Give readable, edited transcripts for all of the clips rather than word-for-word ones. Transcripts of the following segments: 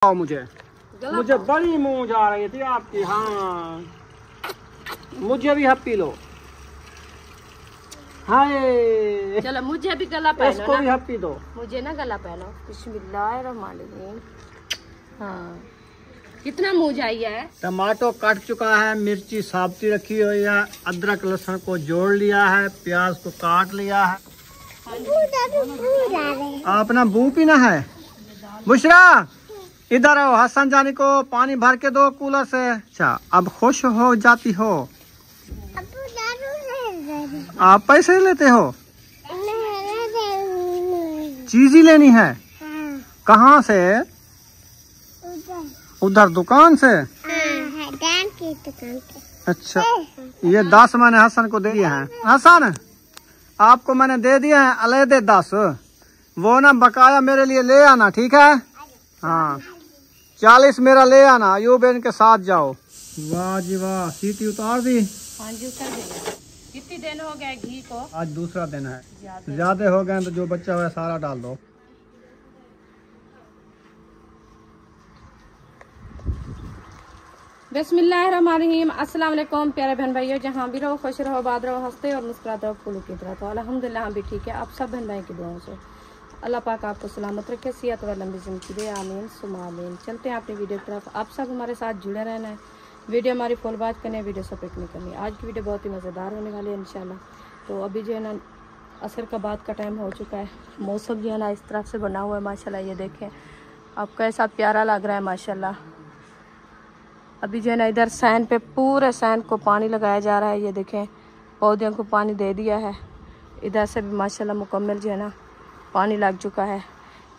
मुझे बड़ी मूंछ आ रही थी आपकी। हाँ मुझे भी हप्पी लो। हाय चलो मुझे भी गला पहनो, इसको भी हप्पी दो। मुझे ना गला पहनो। बिस्मिल्लाहिर्रहमानिर्रहीम। हाँ कितना मूंछ आई है। टमाटो कट चुका है, मिर्ची साबती रखी हुई है, अदरक लहसुन को जोड़ लिया है, प्याज को काट लिया है। अपना बू पीना है। बुशरा इधर आओ, हसन जानी को पानी भर के दो कूलर से। अच्छा अब खुश हो जाती हो। आप पैसे लेते हो? चीज ही लेनी है। कहाँ से? उधर दुकान से। अच्छा ये 10 मैंने हसन को दे दिए हैं। हसन आपको मैंने दे दिए हैं अलहदे 10। वो ना बकाया मेरे लिए ले आना, ठीक है? हाँ 40 मेरा ले आना। अयूब इनके साथ जाओ। वाह जी वाह, सीटी उतार दी। हाँ जी उतर गई। कितनी दिन हो गए घी को? आज दूसरा दिन है। ज्यादा हो गए तो जो बच्चा हुआ सारा डाल दो। बिस्मिल्लाहिर्रहमानिर्रहीम। अस्सलाम वालेकुम प्यारे बहन भाइयों, जहाँ भी रहो खुश रहो, आबाद रहो, हंसते और मुस्कुराते रहो फूलों की तरह। तो अल्हम्दुलिल्लाह हम भी ठीक है। आप सब बहन भाई की दुआओं से अल्लाह पाक आपको सलामत रखे, सेहत व लंबी जिंदगी दे, आमीन सुमा आमीन। चलते हैं अपनी वीडियो की तरफ। आप सब हमारे साथ जुड़े रहना है, वीडियो हमारी फुल वॉच करनी है, वीडियो सपोर्ट नहीं करनी। आज की वीडियो बहुत ही मज़ेदार होने वाली है इंशाल्लाह। तो अभी जो है ना असर का बाद का टाइम हो चुका है। मौसम जो है ना इस तरफ से बना हुआ है माशाल्लाह। ये देखें आप कैसा प्यारा लग रहा है माशाल्लाह। अभी जो है ना इधर सैन पे पूरे सैन को पानी लगाया जा रहा है। ये देखें पौधों को पानी दे दिया है। इधर से भी माशाल्लाह मुकम्मल जो है ना पानी लग चुका है।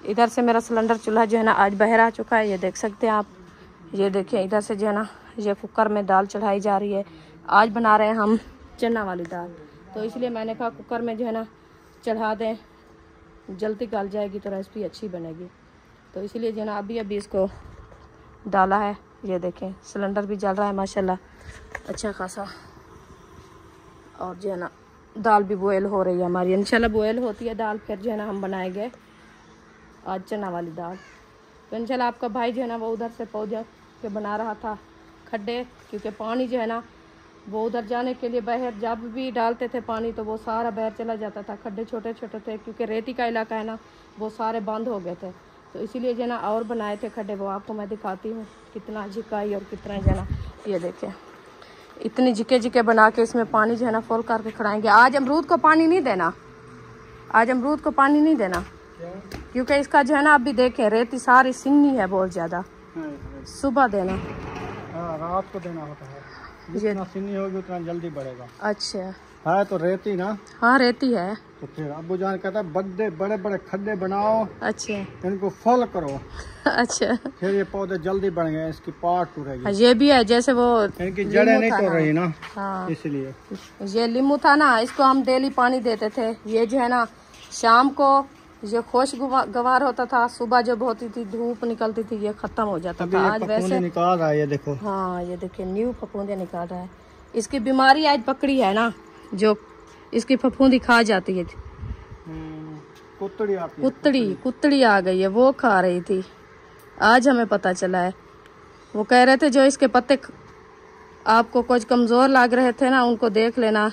इधर से मेरा सिलेंडर चूल्हा जो है ना आज बाहर आ चुका है। ये देख सकते हैं आप। ये देखिए इधर से जो है ना ये कुकर में दाल चढ़ाई जा रही है। आज बना रहे हैं हम चना वाली दाल, तो इसलिए मैंने कहा कुकर में जो है ना चढ़ा दें, जल्दी गल जाएगी तो रेसिपी अच्छी बनेगी। तो इसलिए जो है ना अभी इसको डाला है। ये देखें सिलेंडर भी जल रहा है माशाल्लाह अच्छा खासा। और जो है ना दाल भी बॉयल हो रही है हमारी। इंशाल्लाह बॉयल होती है दाल, फिर जो है ना हम बनाएंगे आज चना वाली दाल। तो इंशाल्लाह आपका भाई जो है ना वो उधर से पौधे के बना रहा था खड्डे, क्योंकि पानी जो है ना वो उधर जाने के लिए बाहर जब भी डालते थे पानी तो वो सारा बाहर चला जाता था। खड्डे छोटे छोटे थे क्योंकि रेती का इलाका है ना, वो सारे बंद हो गए थे। तो इसीलिए जो है ना और बनाए थे खड्डे, वो आपको मैं दिखाती हूँ कितना झिकाई और कितना जो है ना। ये देखें इतनी झिके बना के इसमें पानी जो है ना फुल करके खड़ाएंगे। आज अमरूद को पानी नहीं देना, आज अमरूद को पानी नहीं देना क्योंकि इसका जो है ना अभी देखें रेती सारी सिंगी है बहुत ज़्यादा। सुबह देना, रात को देना होता है। जितना सिंगी होगी उतना जल्दी बढ़ेगा। अच्छा है तो रेती ना? हाँ रेती है। तो फिर अब्बू जान कहता है बड़े बड़े खड्डे बनाओ, अच्छा इनको फुल करो। अच्छा फिर ये पौधे जल्दी बढ़ेंगे, इसकी पार्ट टूटेगी। ये भी है जैसे वो इनकी जड़ें नहीं टूट रही ना। हाँ इसलिए ये लीमू था ना, इसको हम डेली पानी देते थे। ये जो है ना शाम को ये खुशगवार होता था, सुबह जब होती थी धूप निकलती थी ये खत्म हो जाता था। आज वैसे निकाल रहा है, ये देखो। हाँ ये देखिए न्यू फफूंदे निकाल रहा है। इसकी बीमारी आज पकड़ी है ना, जो इसकी फफूंदी खा जाती है। कुत्तड़ी आ गई है, वो खा रही थी। आज हमें पता चला है। वो कह रहे थे जो इसके पत्ते आपको कुछ कमजोर लग रहे थे ना, उनको देख लेना,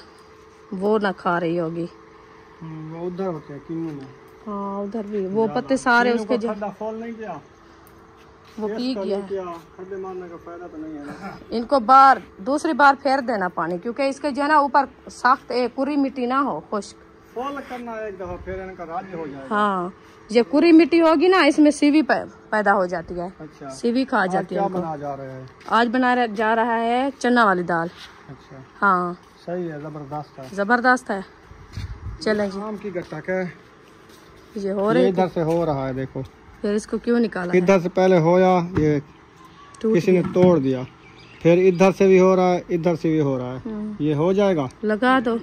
वो ना खा रही होगी। वो उधर होते हैं किन्नू में। हाँ उधर भी वो पत्ते सारे उसके जो फॉल नहीं किया, वो पी गया। खड्डे मारने का फायदा तो नहीं है ना। इनको दूसरी बार फेर देना पानी, क्योंकि इसके जो है ना ऊपर सख्त कुरी मिट्टी ना हो, खुश्क फॉल करना एक दफा, फिर इनका राज्य हो जाएगा। हाँ ये कुरी मिट्टी होगी ना, इसमें सीवी पैदा हो जाती है। अच्छा सीवी खा जाती है। बना जा रहे हैं आज बना जा रहा है चना वाली दाल। अच्छा हाँ सही है, जबरदस्त है। जबरदस्त है। चलें जी। आम की गट्टा क्या ये हो रही, इधर से हो रहा है देखो। फिर इसको क्यों निकाला? इधर से पहले होया, ये किसी ने तोड़ दिया, फिर इधर से भी हो रहा है, इधर से भी हो रहा है। ये हो जाएगा, लगा दो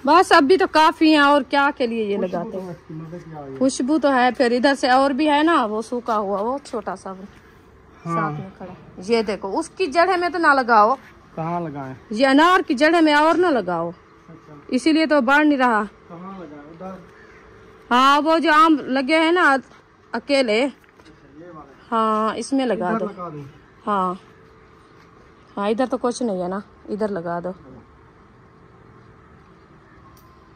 बस। अभी तो काफी है, और क्या के लिए ये लगाते हैं? खुशबू तो है। फिर इधर से और भी है ना वो सूखा हुआ, वो छोटा सा साथ में खड़ा। ये देखो उसकी जड़े में तो ना लगाओ। कहाँ लगाए? ये अनार की जड़े में और ना लगाओ। अच्छा। इसीलिए तो बढ़ नहीं रहा। कहाँ लगाए? उधर। हाँ वो जो आम लगे हैं ना अकेले, हाँ इसमें लगा इधर दो। लगा दूं? हाँ हाँ, इधर तो कुछ नहीं है ना, इधर लगा दो,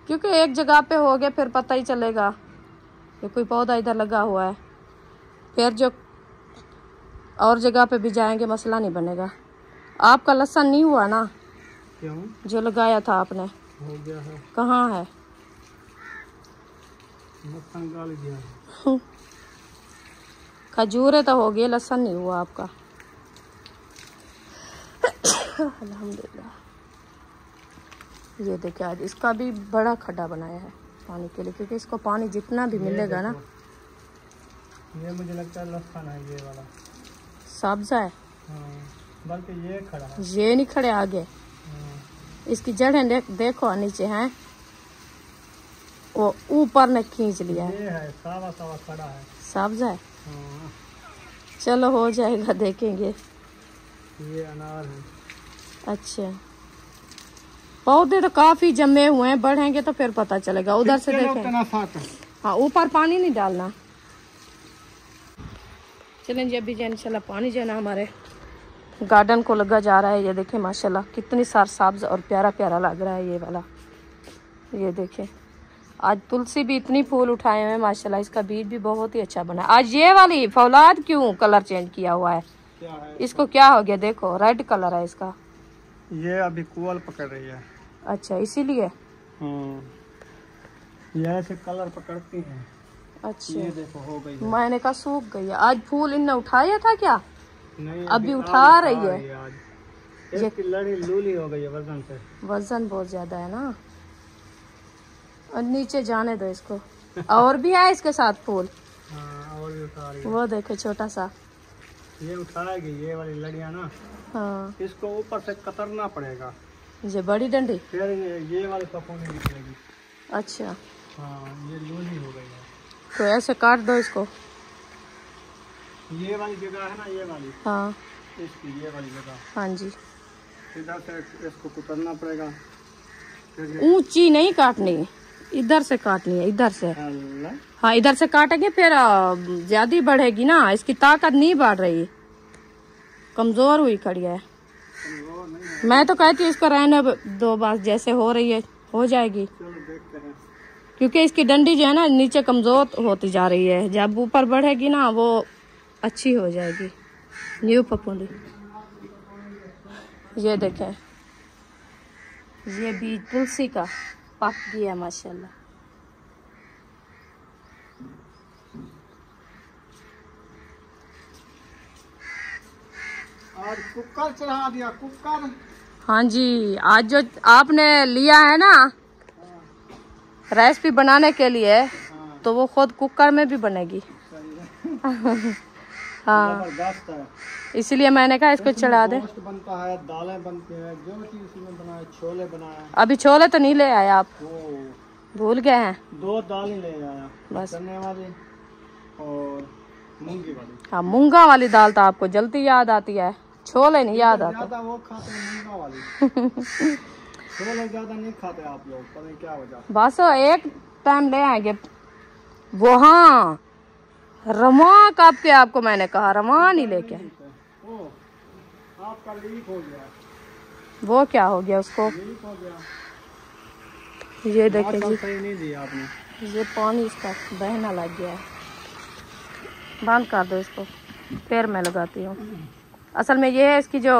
क्योंकि एक जगह पे हो गया फिर पता ही चलेगा कि कोई पौधा इधर लगा हुआ है, फिर जो और जगह पे भी जाएंगे मसला नहीं बनेगा। आपका लहसुन नहीं हुआ ना? क्यों? जो लगाया था आपने हो गया है। कहाँ है? लहसुन गाल दिया। खजूरें तो हो गई, लहसुन नहीं हुआ आपका। अल्हम्दुलिल्लाह। ये देखिए आज इसका भी बड़ा खड्डा बनाया है पानी के लिए, क्योंकि इसको पानी जितना भी मिलेगा ना। ये मुझे लगता है लहसुन है, ये वाला सब्जा है। हाँ, बल्कि ये खड़ा है। ये नहीं खड़े आगे, हाँ। इसकी जड़ें देखो नीचे हैं, वो ऊपर ने खींच लिया है। ये है सावा सावा खड़ा है। सब्जा है। हाँ। चलो हो जाएगा, देखेंगे। ये अनार है। अच्छा, पौधे तो काफी जमे हुए हैं, बढ़ेंगे तो फिर पता चलेगा। उधर से देखें। हाँ ऊपर पानी नहीं डालना। चलें जी, अभी जो इंशाल्लाह पानी जो है ना हमारे गार्डन को लगा जा रहा है। ये देखें माशाल्लाह कितनी सार सब्ज और प्यारा प्यारा लग रहा है ये वाला। ये देखें आज तुलसी भी इतनी फूल उठाए हुए हैं माशाल्लाह, इसका बीज भी बहुत ही अच्छा बना। आज ये वाली फौलाद क्यों कलर चेंज किया हुआ है? क्या है? इसको क्या हो गया? देखो रेड कलर है इसका। ये अभी कुआल पकड़ रही है। अच्छा इसीलिए। ये ऐसे कलर पकड़ती हैं। अच्छा ये देखो हो गई है। मैंने कहा सूख गई है। आज फूल इनने उठाया था क्या? नहीं अभी उठा रही है। ये लड़ी लूली हो गई है वजन से। वजन बहुत ज्यादा है ना। और नीचे जाने दो इसको। और भी है इसके साथ फूल। हाँ, और भी उठा रही है। वो देखो छोटा सा। ये उठाएगी ये वाली लड़ियाँ ना। हाँ इसको ऊपर से कतरना पड़ेगा। ये बड़ी डंडी। फिर ये वाली पपौनी निकलेगी। अच्छा हाँ, ये लूली हो गई है। तो ऐसे काट दो इसको। ये वाली जगह है ना, ये वाली हाँ इसकी, ये वाली जगह हाँ जी। इधर से इसको कुतरना पड़ेगा। फिर ऊंची नहीं काटनी, इधर से काटनी है, इधर से। अल्लाह। हाँ इधर से काटेंगे फिर ज्यादा ही बढ़ेगी ना। इसकी ताकत नहीं बढ़ रही, कमजोर हुई खड़ी है। मैं तो कहती हूँ इसको रहने दो, बस जैसे हो रही है हो जाएगी। चलो देखते हैं। क्योंकि इसकी डंडी जो है ना नीचे कमजोर होती जा रही है, जब ऊपर बढ़ेगी ना वो अच्छी हो जाएगी। न्यू पपौनी। ये देखें ये बीज तुलसी का पक गया माशाल्लाह। आज कुकर चढ़ा दिया, कुकर। हाँ जी, आज जो आपने लिया है ना रेसिपी बनाने के लिए, तो वो खुद कुकर में भी बनेगी। हाँ जबरदस्त है। इसीलिए मैंने कहा इसको चढ़ा दे। गोश्त बनता है, दालें बनती है, जो चीज इसमें बनाए, छोले बनाए। अभी छोले तो नहीं ले आए आप? वो भूल गए हैं? 2 दालें ले आया, बस। चने वाली और मूंगी वाली। हाँ मूंगा वाली दाल तो आपको जल्दी याद आती है, छोले नहीं याद आते। ज्यादा वो खाते हैं मूंगा वाली। छोले ज्यादा नहीं खाते आप लोग, पता नहीं क्या वजह। बस एक टाइम ले आएंगे वो। हाँ रमा कब के आपको मैंने कहा, रमा नहीं लेके आए। ओ, आपका लीक हो गया। वो क्या हो गया उसको? लीक हो गया। ये देखे जी, सही नहीं दिया आपने। ये पानी इसका बहना लग गया है। बंद कर दो इसको, फिर मैं लगाती हूँ। असल में ये है इसकी जो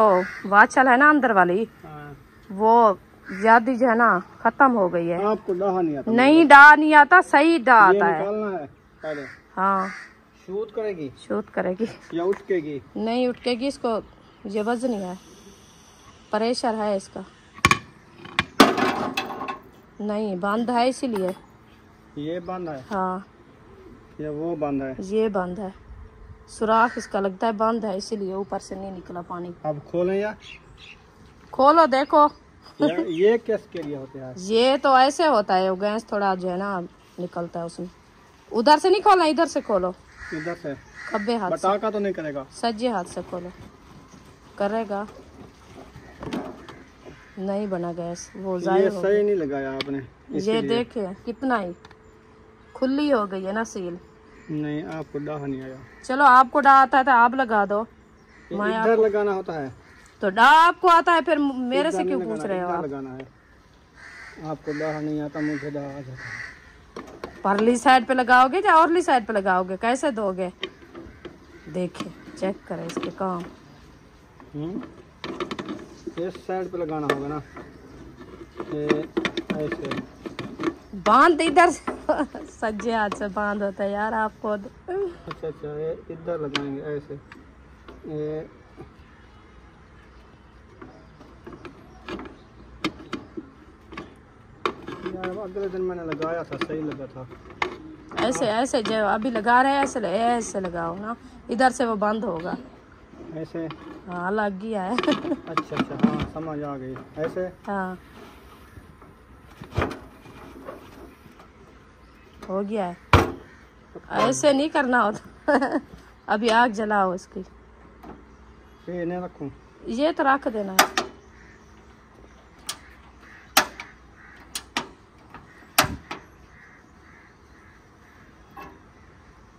वाचल है ना अंदर वाली, हाँ। वो ज्यादा जो है ना खत्म हो गई है। आपको डाहा नहीं आता? नहीं डा नहीं आता, सही डा आता है। निकालना है पहले। हाँ शूट करेगी शूट करेगी या उठकेगी? नहीं उठकेगी, इसको ये वजन है, प्रेशर है इसका। नहीं बंद है इसीलिए। ये बंद है? हाँ या वो बंद है? ये बंद है, सुराख इसका लगता है बंद है, इसीलिए ऊपर से नहीं निकला पानी। अब खोलें या खोलो देखो। ये किस के लिए होते हैं? ये तो ऐसे होता है, वो गैस थोड़ा जो है ना निकलता है उसमें। उधर से नहीं खोलना, इधर से खोलो, इधर से। खब्बे हाथ से, पटाखा तो नहीं करेगा? सज्जे हाथ से खोलो। करेगा नहीं बना गैस, वो ये जाए हो सही नहीं लगाया आपने। गया। ये देखे कितना ही खुली हो गई है ना सील। नहीं, आपको डाह नहीं आया। चलो आपको डा आता है तो आप लगा दो। मैं इधर लगाना होता है तो डा आपको आता है, फिर मेरे से क्यों पूछ रहे हो आप? लगाना है। आपको डाह नहीं आता, मुझे डाह आ जाता है। परली साइड पे लगाओगे या औरली साइड पे लगाओगे, कैसे दोगे? देखिए चेक करें इसके काम। इस साइड पे लगाना होगा ना, ऐसे बांध इधर से सज्जे हाथ से बांध होता है यार आपको। अच्छा, ये इधर लगाएंगे ऐसे। ये यार अगले दिन मैंने लगाया था, सही लगा था। ऐसे जो अभी लगा रहे हैं ऐसे लगाओ ना, इधर से वो बंद होगा। ऐसे? हाँ लग गया है। अच्छा, हाँ समझ आ गई। ऐसे? हाँ हो गया है। ऐसे नहीं करना होता। अभी आग जलाओ इसकी। ये नहीं रखूं? ये तो रख देना है।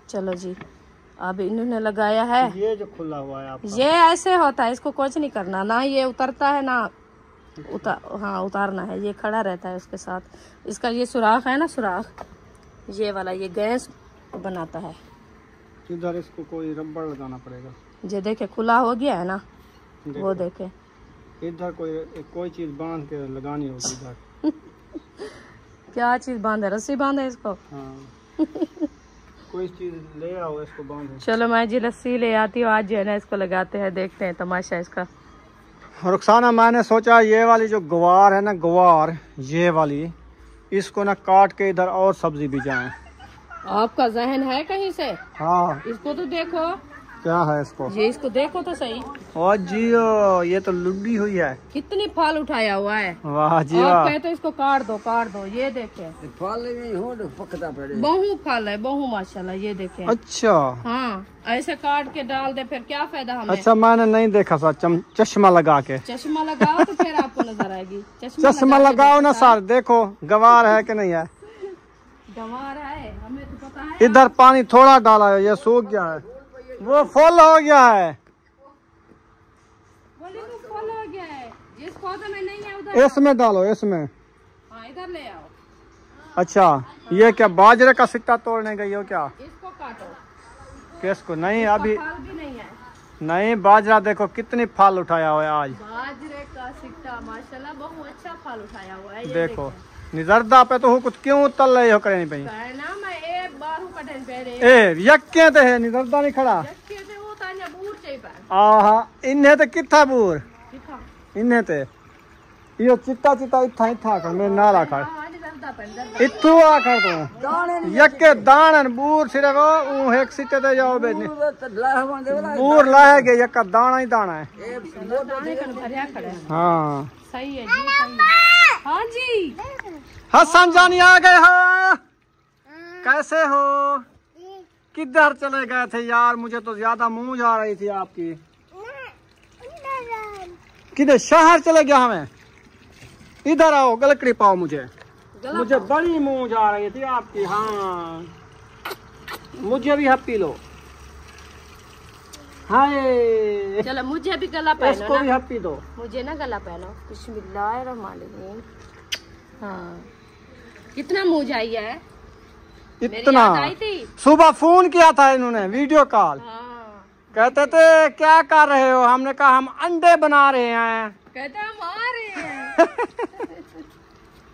चलो जी, अब इन्होंने लगाया है। ये जो खुला हुआ है आपका, ये ऐसे होता है, इसको कुछ नहीं करना, ना ये उतरता है ना हाँ उतारना है, ये खड़ा रहता है उसके साथ। इसका ये सुराख है ना, सुराख ये वाला, ये गैस बनाता है। इधर इसको कोई रबड़ लगाना पड़ेगा। ये देखे खुला हो गया है ना, वो देखे। इधर कोई चीज बांध के लगानी होगी इधर। क्या चीज बांधे? रस्सी बांधे इसको? हाँ। कोई चीज ले आओ, इसको बांधो। चलो मैं जी रस्सी ले आती हूँ, आज जो है ना इसको लगाते हैं, देखते हैं तमाशा इसका। रुखसाना, मैंने सोचा ये वाली जो ग्वार है ना, ग्वार ये वाली, इसको ना काट के इधर और सब्जी भी जाए। आपका जहन है कहीं से? हाँ। इसको तो देखो क्या है इसको? ये इसको देखो तो सही। और जियो, ये तो लुड्डी हुई है। कितनी फल उठाया हुआ है। वाह जी आप वाह। कहते इसको काट दो। ये देखे फल में हो तो पकता पड़े। बहु फल है, बहु माशाल्लाह, ये देखे। अच्छा हाँ ऐसे काट के डाल दे, फिर क्या फायदा हमें? अच्छा, मैंने नहीं देखा सर। चश्मा लगा के। चश्मा लगाओ तो फिर आपको नजर आएगी। चश्मा लगाओ ना सर, देखो गवार है कि नहीं है। गंवार है, हमें तो पता है। इधर पानी थोड़ा डाला है, ये सूख गया है। वो फुल हो गया है। बोले तो फल हो गया है, जिस पौधे में नहीं है उधर इसमें डालो, इसमें। हाँ इधर ले आओ। अच्छा, ये क्या बाजरे का सिक्का तोड़ने गई हो क्या? इसको काटो। किसको? नहीं अभी फल भी नहीं है। नहीं, बाजरा देखो कितनी फल उठाया हुआ है आज। बाजरे का सिक्का माशाल्लाह बहुत अच्छा फल उठाया हुआ है। ये देखो निजरदा पे तो कुछ क्यों तल रही हो करे नहीं ना मैं एक बार हूँ कटन पे रे। ए यक्के ते है, निजरदा नहीं खड़ा। जक्के से वो ताजा बूर चाहिए पर। आहा, इन्हें ते किथा बूर, किथा इन्हें ते यो चिट्टा इत्था कर मेरे नाला खड़ आज दर्दा पर इत्थू आ कर तू यक्के दानन बूर सिर्फ ऊ एक सिट्टे ते जाओ बेने बूर लाएगे, यक्का दाना ही दाना है। दाने कन भरिया खड़े हैं। हाँ सही है जी, सही है। हाँ जी हसन जानी आ गए हो, कैसे हो? किधर चले गए थे यार? मुझे तो ज्यादा मुंह जा रही थी आपकी। किधर शहर चले गया हमें? इधर आओ, गलकड़ी पाओ मुझे बड़ी मुंह जा रही थी आपकी। हाँ मुझे भी हप्पी लो। हाय, चलो मुझे भी गला पहनो इसको भी ना, हप्पी दो। मुझे ना गला पहनो। बिस्मिल्लाहिर्रहमानिर्रहीम। हाँ कितना मुँह जाइए है। मेरी इतना याद आई थी। सुबह फोन किया था इन्होंने, वीडियो कॉल। हाँ कहते थे क्या कर रहे हो? हमने कहा हम अंडे बना रहे हैं। कहते हम आ रहे हैं।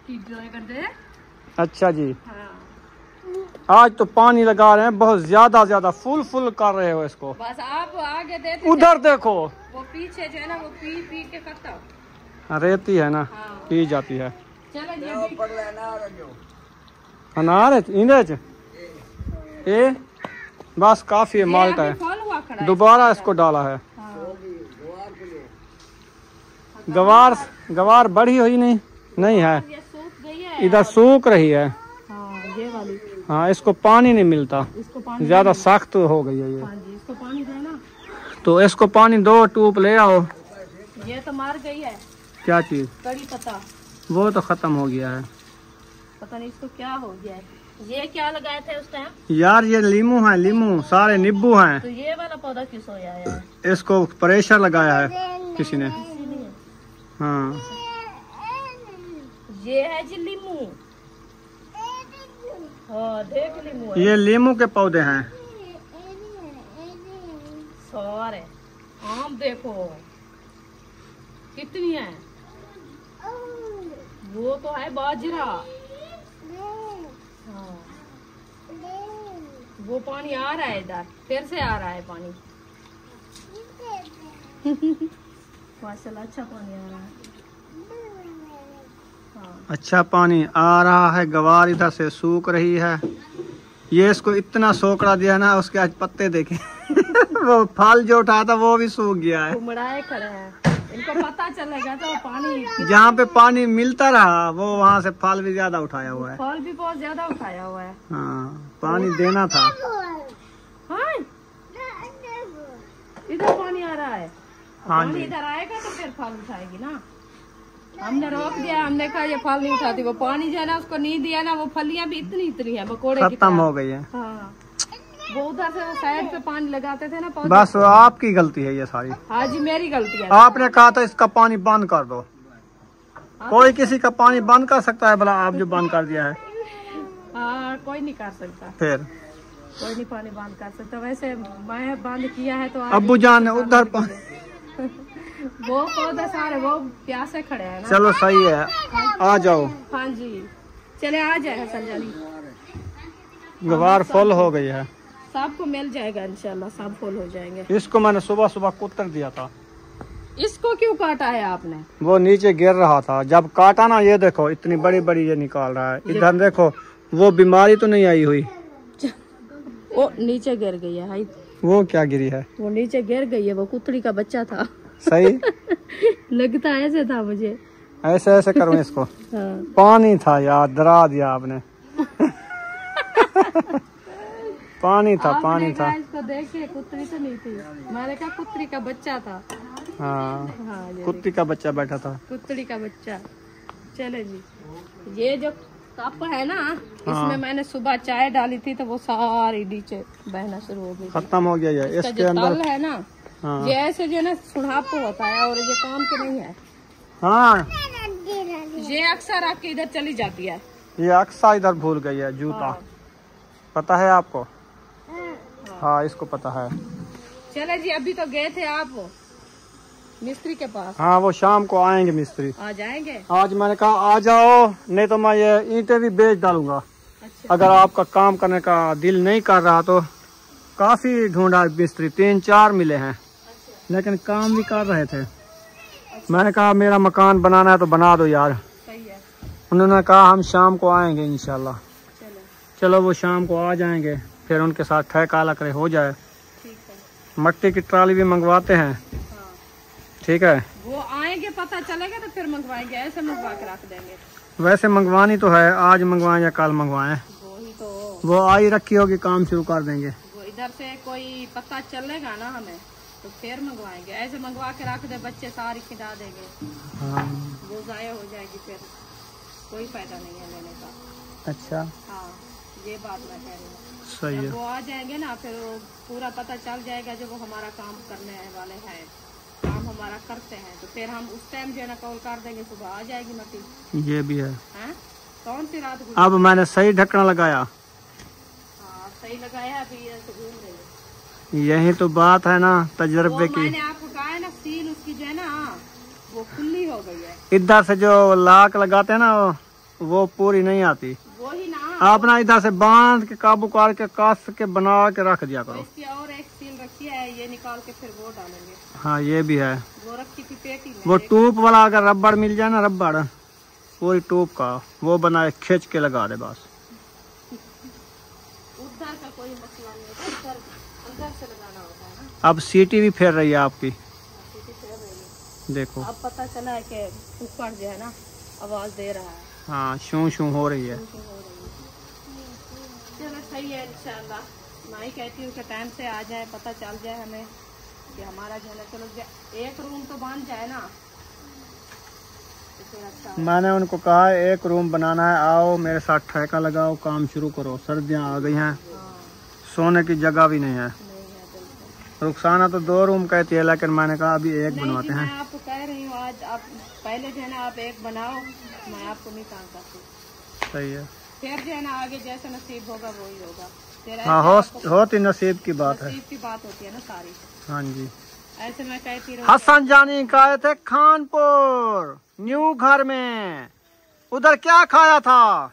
करते हैं। अच्छा जी, हाँ आज तो पानी लगा रहे हैं बहुत ज्यादा फुल कर रहे हो इसको। बस आप आगे देते उधर देखो, वो पीछे जो है ना वो पी के करता। रेती है ना, हाँ। पी जाती है। चलो ये भी अनार है इन्हें च? ए बस काफी है, माल्टा है। फल हुआ खड़ा है। दोबारा इसको डाला है। हाँ। गवार बढ़ी हुई नहीं है, ये सूख गई है। इधर सूख रही है। हाँ ये वाली, हाँ इसको पानी नहीं मिलता, इसको पानी ज्यादा सख्त हो गई है ये। हाँ जी इसको पानी देना। तो इसको पानी 2 टूप ले आओ। ये तो मार गई है क्या चीज? कड़ी पत्ता, वो तो खत्म हो गया है। पता नहीं इसको क्या हो गया है। ये क्या लगाए थे उस टाइम? यार ये लीमू है, लीमू सारे नींबू हैं। तो ये वाला पौधा क्यों सोया है? इसको प्रेशर लगाया है किसी ने। इसीलिए। हाँ ये है जी लीमू। हाँ देख लीमू है। ये लीमू के पौधे हैं। सारे आम देखो कितनी है। वो तो है बाजरा। हाँ। वो पानी आ रहा है इधर, फिर से आ रहा है पानी। माशाल्लाह अच्छा पानी आ रहा है। हाँ। अच्छा पानी आ रहा है। गवार इधर से सूख रही है। ये इसको इतना सोकड़ा दिया ना, उसके आज पत्ते देखे। वो फल जो उठाया था वो भी सूख गया है। घुमड़ाए खड़े हैं, इनको पता चलेगा तो पानी। जहाँ पे पानी मिलता रहा वो वहाँ से फल भी ज्यादा उठाया हुआ है। फल भी बहुत ज्यादा उठाया हुआ है। हाँ पानी देना था। हाँ इधर पानी आ रहा है। हाँ पानी जी। इधर आएगा तो फिर फल उठाएगी ना। हमने रोक दिया, हमने कहा ये फल नहीं उठाती। वो पानी जो है ना उसको नहीं दिया ना, वो फलियां भी इतनी इतनी है मकोड़े की खत्म तरह। हो गई है। हाँ वो उधर से वो साइड पे पानी लगाते थे ना पौधे। बस वो आपकी गलती है ये सारी। हाँ जी मेरी गलती है। आपने कहा था इसका पानी बंद कर दो। कोई किसी का पानी बंद कर सकता है भला? आप जो बंद कर दिया है। हाँ कोई नहीं कर सकता। फिर कोई नहीं पानी बंद कर सकता। वैसे मैं बंद किया है तो अब्बू जान ने उधर वो पौधे सारे वो प्यासे खड़े हैं ना। चलो सही है, आ जाओ। हाँ जी चले आ जाए हसन जानी। गवार फुल हो गई है। सबको मिल जाएगा इंशाल्लाह, सब फुल हो जाएंगे। इसको मैंने सुबह सुबह कुतर दिया था। इसको क्यों काटा है आपने? वो नीचे गिर रहा था, जब काटा ना ये देखो इतनी बड़ी बड़ी ये निकाल रहा है। इधर देखो, वो बीमारी तो नहीं आई हुई? वो नीचे गिर गई है। हाय वो क्या गिरी है? वो नीचे गिर गई है, वो कुतड़ी का बच्चा था। सही लगता ऐसे था मुझे। ऐसे ऐसे करूँ इसको। हाँ। पानी था यार, डरा दिया आपने। पानी था, पानी था। इसको देखे कुतरी तो नहीं थी, मैंने कहा कुतरी का बच्चा था। हाँ हाँ ये कुत्ती का बच्चा बैठा था। कुतरी का बच्चा। चले जी, ये जो कप है ना, इसमें मैंने सुबह चाय डाली थी तो वो सारी नीचे बहना शुरू हो गई। खत्म हो गया ये। इसका इसके जो अंदर तल है ना, हाँ ये ऐसे जो है ना सुढ़ाप होता है और ये काम के नहीं है। हाँ ये अक्सर आपके इधर चली जाती है। ये अक्सा इधर भूल गई है जूता। हाँ। पता है आपको? हाँ इसको पता है। चले जी, अभी तो गए थे आप मिस्त्री के पास। हाँ वो शाम को आएंगे मिस्त्री। आ जाएंगे। आज मैंने कहा आ जाओ, नहीं तो मैं ये ईंटें भी बेच डालूंगा। अच्छा। अगर आपका काम करने का दिल नहीं कर रहा तो। काफी ढूंढा मिस्त्री, 3-4 मिले हैं, लेकिन काम भी कर रहे थे। मैंने कहा मेरा मकान बनाना है तो बना दो यार। सही है। उन्होंने कहा हम शाम को आएंगे इंशाल्लाह। चलो चलो वो शाम को आ जाएंगे, फिर उनके साथ ठहका लकड़े हो जाए। ठीक है। मट्टी की ट्राली भी मंगवाते हैं। हाँ। ठीक है, वो आएंगे पता चलेगा तो फिर मंगवाएंगे, ऐसे मंगवा के रख देंगे। वैसे मंगवानी तो है, आज मंगवाएं या कल मंगवाएं। वही तो, वो आई रखी होगी, काम शुरू कर देंगे। वो इधर से कोई पता चलेगा ना हमें तो फिर मंगवाएंगे। ऐसे मंगवा के रख दे, बच्चे सारी खिला देंगे, हाँ वो जाया हो जाएगी, फिर कोई फायदा नहीं है लेने का। अच्छा हाँ ये बात मैं कह रही हूँ। सही है। जब वो आ जाएंगे ना, फिर वो पूरा पता चल जाएगा जब वो हमारा काम करने वाले हैं, काम हमारा करते हैं, तो फिर हम उस टाइम जो है ना कॉल कर देंगे, सुबह आ जाएगी मट्टी। ये भी है। हैं? कौन सी रात गुजरी? अब मैंने सही ढक्कन लगाया। हाँ सही लगाया, अभी ये तो घूम रही है। यही तो बात है ना तजर्बे वो की। मैंने आपको कहा है ना, सील उसकी जो है ना वो खुली हो गई है। इधर से जो लाक लगाते हैं ना वो पूरी नहीं आती। वो ही ना, अपना इधर से बांध के काबू करके कस के बना के रख दिया तो करो। इसकी और एक सील रखी है, ये निकाल के फिर वो डालेंगे। हाँ ये भी है। वो रखी थी पेटी में। वो टूप वाला अगर रबड़ मिल जाए ना, रबड़ पूरी टूप का, वो बनाए खींच के लगा दे बस। उधर का कोई मसला नहीं है, इधर अंदर से लगाना होता है ना। अब सीटी भी फेर रही है आपकी, सीटी फेर रही है। देखो। अब पता चला है कि कुकर जो है ना आवाज दे रहा है। हाँ शू शू हो रही है। चलो सही है, इंशाल्लाह मैं ही कहती हूँ कि टाइम से आ जाए, पता चल जाए हमें कि हमारा जो है ना, चलो एक रूम तो बन जाए ना। मैंने उनको कहा एक रूम बनाना है, आओ मेरे साथ ठेका लगाओ, काम शुरू करो। सर्दियाँ आ गई हैं, सोने की जगह भी नहीं है। रुखसाना तो 2 रूम कहती है, लेकिन मैंने कहा अभी एक बनवाते हैं। मैं आपको कह रही हूँ आज आप पहले जो है ना आप एक बनाओ, मैं आपको नहीं काम करती। सही है, फिर जो है ना आगे जैसे नसीब होगा वही होगा। फिर हाँ होती नसीब की बात है। नसीब की बात होती है ना सारी। हाँ जी। ऐसे मैं कहती रहूँ। हसन जानी गए थे खानपुर न्यू घर में, उधर क्या खाया था?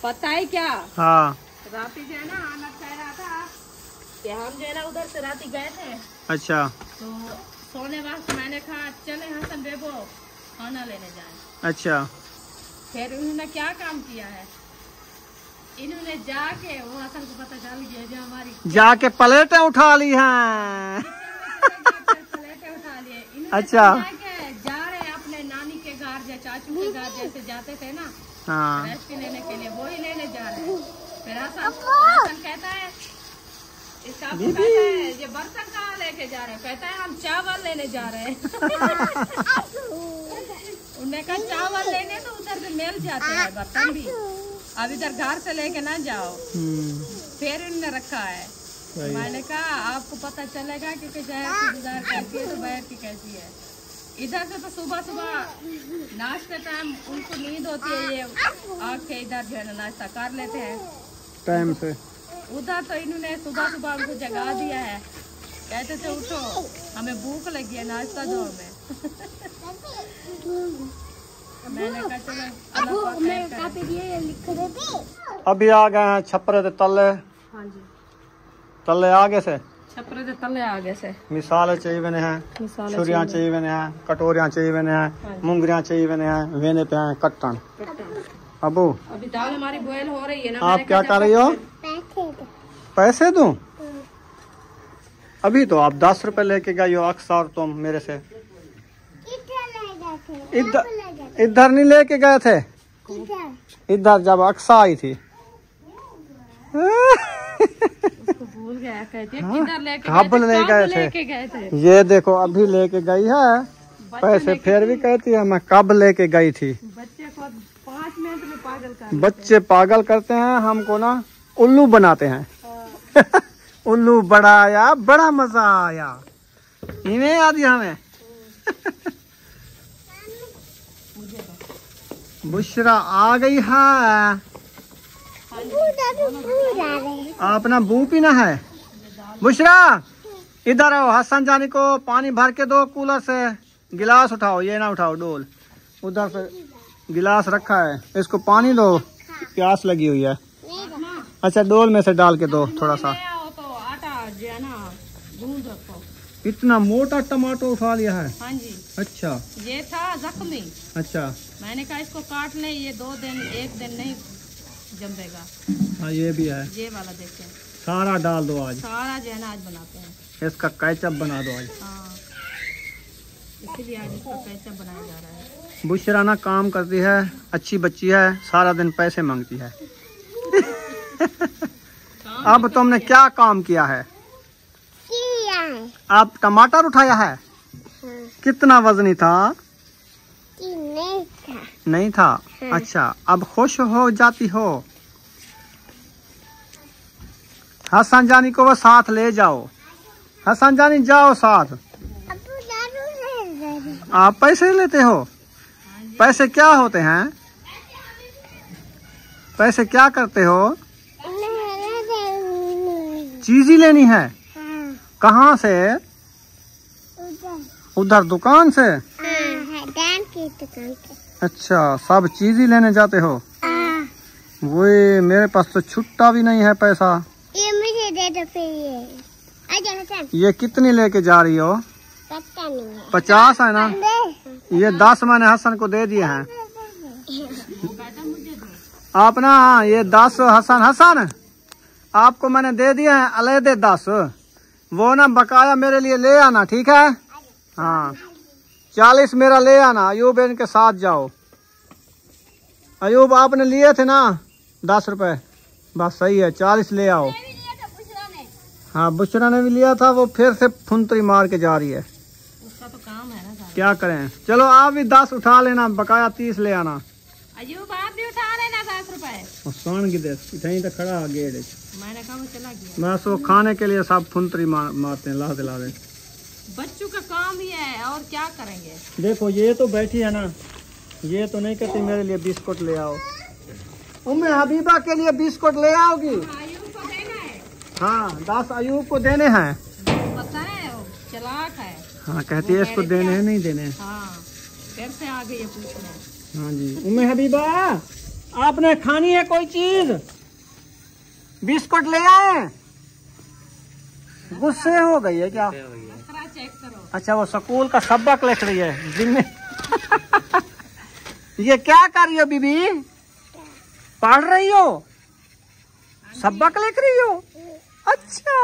पता है क्या? हाँ। राती जो है ना आना कह रहा था कि हम जो है ना उधर से राती गए थे। अच्छा। तो सोने वक्त मैंने कहा चले हसन बेबो खाना लेने जाए। अच्छा। फिर उन्होंने क्या काम किया है, इन्होंने जाके वो हसन को पता चल गया जो हमारी जाके प्लेटें उठा ली हैं। प्लेटें उठा लिए। अच्छा। जा रहे अपने नानी के घर या चाचू के घर जैसे जाते थे ना, हाँ। रेस्ट लेने के लिए, वही लेने जा रहे हैं। फिर हसन कहता है, इसका कहता है ये बर्तन कहाँ लेके जा रहे हैं? कहता है हम चावल लेने जा रहे हैं। उन्होंने कहा चावल लेने तो उधर से मिल जाते हैं बर्तन भी, अब इधर घर से लेके ना जाओ। फिर इन्होंने रखा है। मैंने कहा आपको पता चलेगा क्योंकि जहर की गुजार कैसी है तो बहर की कैसी है। इधर से तो सुबह सुबह नाश्ते टाइम उनको नींद होती है, ये आके इधर जो है ना नाश्ता कर लेते हैं टाइम से। उधर तो इन्होंने सुबह सुबह उनको जगा दिया है, कहते थे उठो हमें भूख लगी है, नाश्ता दो हमें। मैंने कहा चलो अभी आ गए हैं छपरे तले। हाँ जी, तले आगे से छपरे दे तले आगे से मिसाल चाहिए बने हैं, छुरियाँ चाहिए बने हैं, कटोरियाँ चाहिए बने हैं, मुंगरियाँ चाहिए बने हैं, वेने पे हैं कट्टन। अबू अभी दाल हमारी बॉयल हो रही है ना। आप क्या कर रही हो? पैसे दूं? अभी तो आप 10 रुपए लेके गई हो अक्सर तुम मेरे से। इधर नहीं लेके गए थे, इधर जब अक्सा आई थी। भूल गया, कहती है हाँ? किधर लेके गए थे? ये देखो अभी लेके गई है पैसे, फिर भी कहती है मैं कब लेके गई थी। बच्चे को 5 मिनट में पागल कर, बच्चे पागल करते हैं हमको ना, उल्लू बनाते हैं। उल्लू बड़ा आया, बड़ा मजा आया, इन्हें याद है हमें। बुशरा आ गई है। अपना बू पीना है। बुशरा इधर आओ, हसन जानी को पानी भर के दो कूलर से। गिलास उठाओ, ये ना उठाओ डोल, उधर से गिलास रखा है, इसको पानी दो, प्यास लगी हुई है। अच्छा डोल में से डाल के दो थोड़ा सा। तो आटा जो है ना गूंद रखो। इतना मोटा टमाटर उठा लिया है? हाँ जी। अच्छा। ये था जख्मी। अच्छा। मैंने कहा इसको काट ले, ये 2 दिन 1 दिन नहीं जमेगा। हाँ ये भी है। ये वाला देखें, सारा डाल दो आज, सारा जो है ना आज बनाते हैं। इसका कैचअप बना दो आज। हाँ, इसीलिए आज इसका कैचअप बनाया जा रहा है। बुशरा ना काम करती है, अच्छी बच्ची है, सारा दिन पैसे मांगती है। अब तुमने क्या काम किया है? आप टमाटर उठाया है? कितना वजनी था? नहीं था। अच्छा अब खुश हो जाती हो? हसन जानी को वो साथ ले जाओ। हसन जानी जाओ साथ। आप पैसे लेते हो? पैसे क्या होते हैं? पैसे क्या करते हो? चीज ही लेनी है। कहाँ से? उधर दुकान से। अच्छा सब चीज ही लेने जाते हो? वो मेरे पास तो छुट्टा भी नहीं है पैसा। ये मुझे दे दो फिर ये कितनी लेके जा रही हो? पता नहीं है। 50 है ना? ये 10 मैंने हसन को दे दिए हैं। आप ना ये 10 हसन आपको मैंने दे दिए हैं अलहदे 10, वो ना बकाया मेरे लिए ले आना, ठीक है? हाँ 40 मेरा ले आना। अयूब इनके साथ जाओ। अयूब आपने लिए थे ना 10 रुपए, बस सही है, 40 ले आओ। हाँ बुशरा ने भी लिया था, वो फिर से फुंतरी मार के जा रही है। क्या करें। चलो आप भी 10 उठा लेना, बकाया 30 ले आना। अयूब आप भी उठा लेना 10 रुपए। कौन की दे इतनी तो खड़ा है गेट। मैंने कहा वो चला गया। मैं सो खाने के लिए सब फुंतरी मारते हैं, ला दिला दे। बच्चों का काम ही है और क्या करेंगे। देखो ये तो बैठी है ना, ये तो नहीं कहती मेरे लिए बिस्कुट ले आओ। उम्मे हबीबा के लिए बिस्कुट ले आओगी? अयूब को देना है। हाँ 10 अयूब को देने हैं। पता है वो चलाक है। हाँ कहती है इसको देने हैं, नहीं देने। हाँ फिर से आ गई है पूछने। हाँ जी उम्मे हबीबा आपने खानी है कोई चीज? बिस्कुट ले आए? गुस्से हो गई है क्या? चेक करो। अच्छा वो स्कूल का सबक लिख रही है जिनमें ये क्या कर रही हो बीबी? पढ़ रही हो? सबक लिख रही हो? अच्छा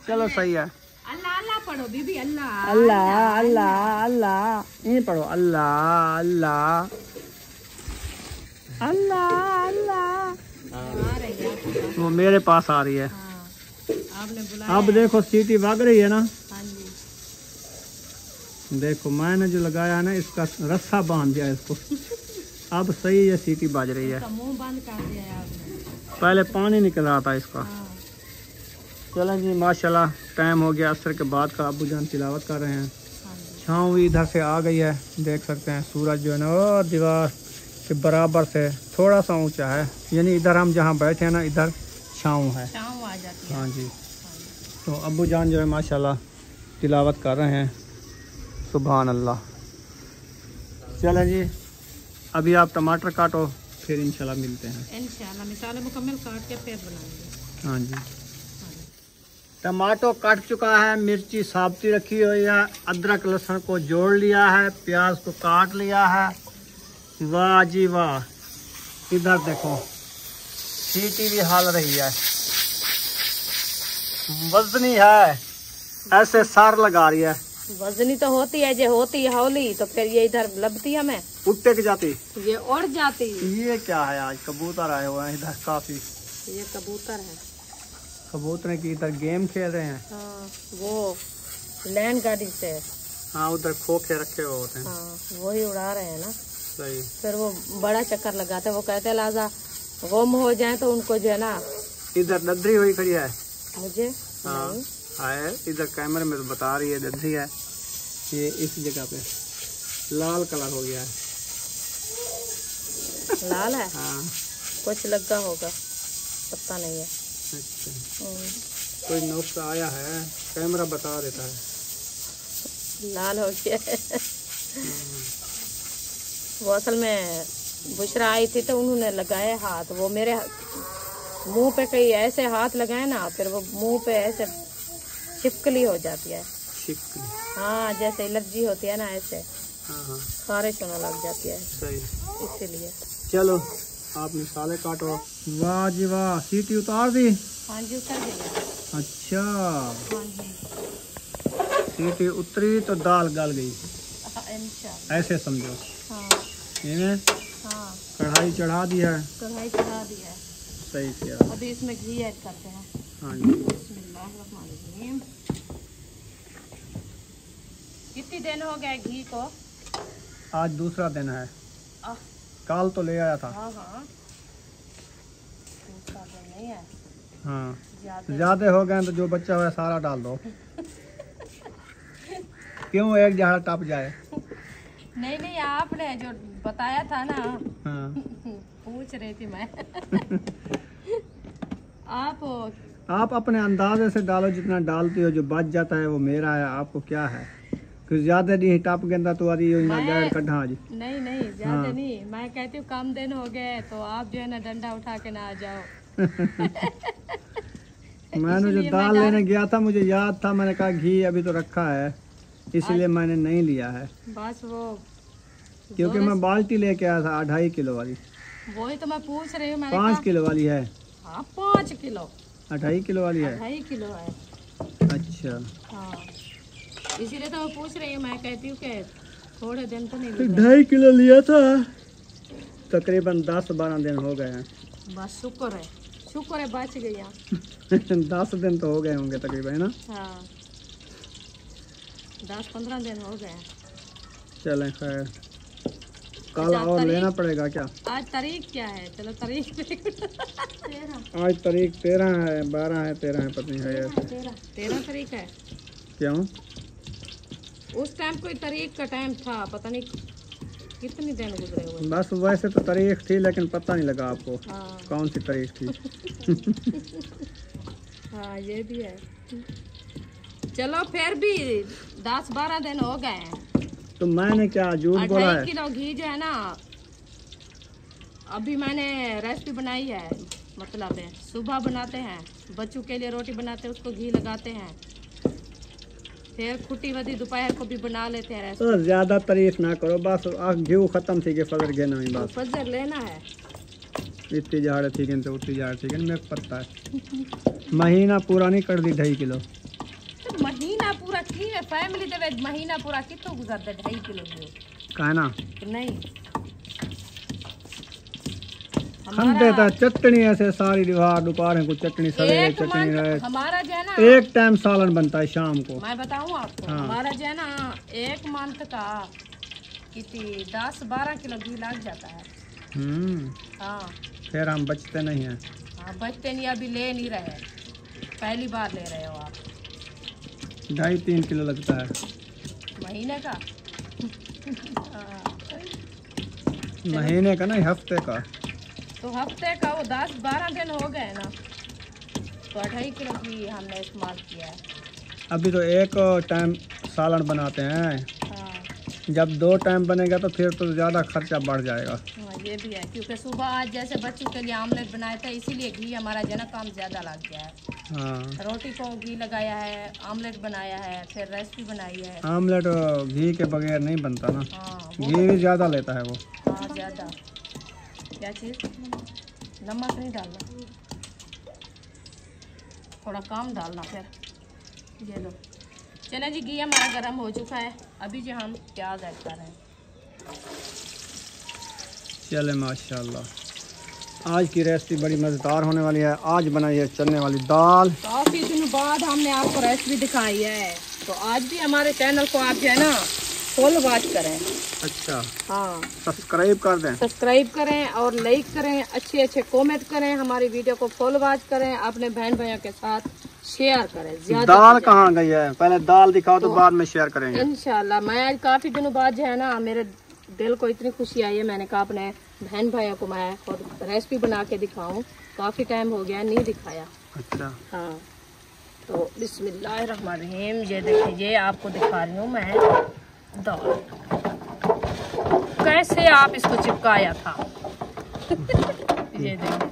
चलो सही है। अल्लाह अल्लाह पढ़ो बीबी। अल्लाह अल्लाह अल्लाह अल्लाह ये पढ़ो। अल्लाह अल्लाह अल्लाह अल्लाह। आ रही है। वो मेरे पास आ रही है। हाँ आपने बुलाया। अब देखो सीटी भाग रही है ना। हाँ जी देखो मैंने जो लगाया है ना इसका रस्सा बांध दिया इसको। अब सही है सीटी बाज रही है। इसका मुंह बंद कर दिया है आपने। पहले पानी निकल रहा था इसका। हाँ चलें जी माशाल्लाह टाइम हो गया असर के बाद का। अब्बू जान तिलावत कर रहे हैं। हाँ जी। छाँव भी इधर से आ गई है, देख सकते हैं। सूरज जो है ना और दीवार के बराबर से थोड़ा सा ऊंचा है, यानी इधर हम जहाँ बैठे हैं ना इधर छाँव है। शाम आ जाती है। हाँ जी तो अब्बू जान जो है माशाल्लाह तिलावत कर रहे हैं। सुभान अल्लाह। चलें जी अभी आप टमाटर काटो, फिर इंशाल्लाह मिलते हैं। इंशाल्लाह मिसाल मुकम्मल काट के फिर बनाएंगे। हाँ जी टमाटो कट चुका है, मिर्ची साबती रखी हुई है, अदरक लहसुन को जोड़ लिया है, प्याज को काट लिया है। वाह जी वाह। इधर देखो सीटी भी हाल रही है, वजनी है, ऐसे सार लगा रही है। वजनी तो होती है, जो होती है हौली तो फिर ये इधर लबती है। हमें उठते की जाती। ये उड़ जाती। ये क्या है? आज कबूतर आए हुए हैं इधर काफी। ये कबूतर है। कबूतर की इधर गेम खेल रहे हैं। हाँ वो लैंड गाड़ी से। हाँ उधर खोखे रखे हुए होते हैं। हाँ वही उड़ा रहे हैं ना। सही। फिर वो बड़ा चक्कर लगाते हैं। वो कहते हैं लाजा गुम हो जाए तो उनको जो है ना। इधर ददरी हुई खड़ी है। मुझे हाँ नहीं। है इधर कैमरे में तो बता रही है ददरी है। ये इस जगह पे लाल कलर हो गया है। लाल है। हाँ कुछ लगा होगा, पता नहीं है। अच्छा हम्म, कोई नुक्सा आया है, कैमरा बता देता है। लाल हो गया है। वो असल में बुशरा आई थी तो उन्होंने लगाए हाथ। वो मेरे मुंह पे कहीं ऐसे हाथ लगाए ना, फिर वो मुंह पे ऐसे छिपकली हो जाती है। शिकली। हाँ जैसे एलर्जी होती है ना ऐसे हाँ हाँ खारिश होने लग जाती है, सही। इसीलिए। चलो आप मिसाले काटो। वाह जी वाह। सीटी उतार दी। हाँ जी उतर गई। अच्छा हाँ जी सीटी उतरी तो दाल गल गई, हाँ, इंशाल्लाह। ऐसे समझो। हाँ इन्हें हाँ कढ़ाई चढ़ा दी है। कढ़ाई चढ़ा दी है। सही किया। अभी इसमें घी ऐड करते हैं। हाँ जी बिस्मिल्लाहिर्रहमानिर्रहीम। कितनी दिन हो गए घी को? आज दूसरा दिन है। आह, काल तो ले आया था। हाँ हाँ दूसरा दिन नहीं है। हाँ ज्यादा ज्यादा हो गए तो जो बच्चा हुआ है सारा डाल दो। क्यों एक जहाँ टप जाए। नहीं नहीं, आपने जो बताया था ना, हाँ पूछ रही थी मैं। आप अपने अंदाजे से डालो, जितना डालती हो। जो बच जाता है वो मेरा है, आपको क्या है। कुछ ज्यादा नहीं टप गंदा तो आदि गैर कढ़ा जी। नहीं नहीं ज्यादा हाँ। नहीं, मैं कहती हूँ कम दिन हो गए तो आप जो है ना डंडा उठा के ना आ जाओ। मैंने जो इसलिए दाल मैं लेने गया था मुझे याद था, मैंने कहा घी अभी तो रखा है, इसलिए मैंने नहीं लिया है। बस वो क्योंकि मैं बाल्टी लेके आया था 2.5 किलो वाली। वही तो मैं पूछ रही हूँ। मैंने 5 किलो वाली है। हाँ 5 किलो 2.5 किलो वाली है। 2.5 किलो है। अच्छा हाँ इसीलिए तो मैं पूछ रही हूँ। मैं कहती हूँ कि थोड़े दिन तो नहीं तो मिले। 2.5 किलो लिया था, तकरीबन 10-12 दिन हो गए हैं। बस शुक्र है बच गई यहाँ। 10 दिन तो हो गए होंगे तकरीबन, है ना। हाँ 10-15 दिन हो गए। चलें खैर, कल और लेना पड़ेगा क्या? आज तारीख क्या है? चलो तारीख आज तारीख 13 है, 12 है, 13 है, पता नहीं है ऐसे। 13 तारीख है। क्यों? उस टाइम कोई तारीख का टाइम था, पता नहीं कितने दिन गुजरे हुए। बस वैसे तो तारीख थी लेकिन पता नहीं लगा आपको हाँ कौन सी तारीख थी। हाँ ये भी है। चलो फिर भी 10-12 दिन हो गए हैं। तो मैंने क्या झूठ बोला 2.5 है? किलो घी जो है ना, अभी मैंने रेसिपी बनाई है। मतलब है सुबह बनाते हैं, बच्चों के लिए रोटी बनाते हैं, उसको घी लगाते हैं, फिर खुटी वधी दोपहर को भी बना लेते हैं रेसिपी। तो ज्यादा तारीफ ना करो, बस घी खत्म थी के फजर गए नहीं बस। फजर लेना है। इतनी झाड़ थी तो उतनी झाड़ थी मेरे को पता है। महीना पूरा नहीं कर दी 2.5 किलो। तो महीना पूरा की है फैमिली दे महीना पूरा कितो गुजरता 2.5 किलो घी कहा ना नहीं। हम देता चटनी ऐसे सारी दीवार दोपहर को चटनी सवेरे एक चटनी मंथ रहे। हमारा जो है ना, एक टाइम सालन बनता है शाम को। मैं बताऊं आपको, हाँ। हमारा जो है ना एक मंथ का कितनी 10-12 किलो घी लग जाता है। हाँ फिर हम बचते नहीं हैं। हाँ बचते नहीं, अभी ले नहीं रहे, पहली बार ले रहे हो आप। 2.5-3 किलो लगता है महीने का। हाँ। महीने का नहीं, हफ्ते का। तो हफ्ते का वो 10-12 दिन हो गए ना, तो 2.5 किलो घी हमने इस्तेमाल किया है। अभी तो एक टाइम सालन बनाते हैं, हाँ जब 2 टाइम बनेगा तो फिर तो ज़्यादा खर्चा बढ़ जाएगा। हाँ ये भी है, क्योंकि सुबह आज जैसे बच्चों के लिए आमलेट बनाया था, इसीलिए घी हमारा जो है ना काम ज़्यादा लग गया है। हाँ, रोटी को घी लगाया है, आमलेट बनाया है, फिर रेसिपी बनाई है। आमलेट घी के बगैर नहीं बनता ना, हाँ घी भी ज़्यादा लेता है वो। हाँ ज़्यादा। क्या चीज़? नमक नहीं डालना, थोड़ा कम डालना। फिर ये लो, चले जी, घी हमारा गर्म हो चुका है। अभी जो हम प्याज ऐड कर रहे हैं। चले माशाल्लाह, आज की रेसिपी बड़ी मज़ेदार होने वाली है। आज बनाई है चने वाली दाल। काफ़ी दिनों बाद हमने आपको रेसिपी दिखाई है, तो आज भी हमारे चैनल को आप जो है ना फुल वॉच करें। अच्छा, हाँ सब्सक्राइब कर दें। सब्सक्राइब करें और लाइक करें, अच्छे अच्छे कमेंट करें, हमारी वीडियो को फुल वॉच करें, अपने बहन भाइयों के साथ शेयर करें। ज्यादा दाल कहाँ गई है? पहले दाल दिखाओ तो बाद में शेयर करेंगे इंशाल्लाह। मैं आज काफ़ी दिनों बाद जो है ना, मेरे दिल को इतनी खुशी आई है, मैंने कहा अपने बहन भाइयों को मैं खुद रेसिपी बना के दिखाऊं। काफ़ी टाइम हो गया नहीं दिखाया। अच्छा, हाँ तो बिस्मिल्लाहिर्रहमानिर्रहीम, ये देखिए, ये आपको दिखा रही हूँ मैं दाल, कैसे आप इसको चिपकाया था। ये देखिए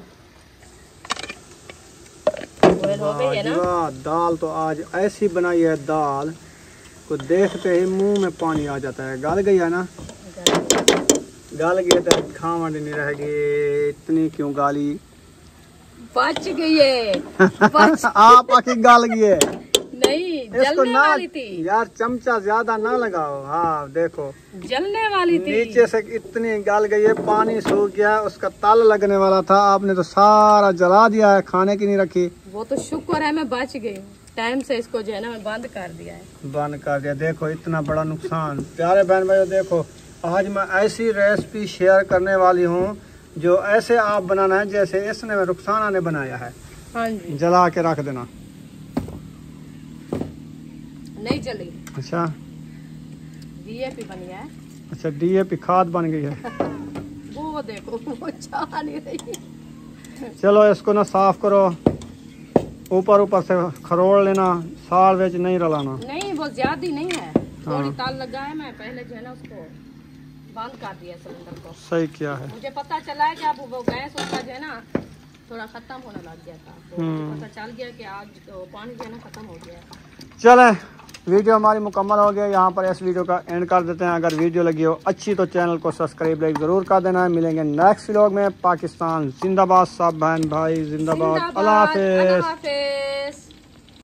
बॉयल हो गई है ना। वाह, दाल तो आज ऐसी बनाई है, दाल को देखते ही मुंह में पानी आ जाता है। गल गई है ना? गल गई तो खावा नहीं रहेगी। इतनी क्यों गाली? बच गई है। बच आप आखिर गल गई है। नहीं, इसको जलने ना वाली थी यार, चमचा ज्यादा ना लगाओ। हाँ देखो, जलने वाली थी। नीचे से इतनी गल गई है, पानी सूख गया, उसका तल लगने वाला था, आपने तो सारा जला दिया है, खाने की नहीं रखी। वो तो शुक्र है मैं बच गई हूँ, टाइम से इसको जो है ना मैं बंद कर दिया है। बंद कर दिया। देखो इतना बड़ा नुकसान। प्यारे बहन भाइयों, देखो आज मैं ऐसी रेसिपी शेयर करने वाली हूँ जो ऐसे आप बनाना है जैसे इसने रुखसाना ने बनाया है। हाँ जी, जला के रख देना। नहीं जली। अच्छा, DAP बनी है। अच्छा, DAP खाद बन गई है। वो देखो, वो चाह नहीं रही। चलो इसको ना साफ करो, ऊपर ऊपर से खरोड़ लेना, साल वेच नहीं रलाना। नहीं वो ज्यादा नहीं है, थोड़ी ताल लगा है। मैं पहले जो है ना उसको बंद कर दिया सिलेंडर को। सही किया है। मुझे पता चला है कि अब वो गैस उसका जो है ना थोड़ा खत्म होने लग गया था, तो मुझे पता चल गया कि आज तो पानी जो है ना खत्म हो गया है। चले, वीडियो हमारी मुकम्मल हो गया। यहाँ पर इस वीडियो का एंड कर देते हैं। अगर वीडियो लगी हो अच्छी तो चैनल को सब्सक्राइब लाइक जरूर कर देना है। मिलेंगे नेक्स्ट व्लॉग में। पाकिस्तान जिंदाबाद, सब बहन भाई जिंदाबाद। अल्लाह हाफिज।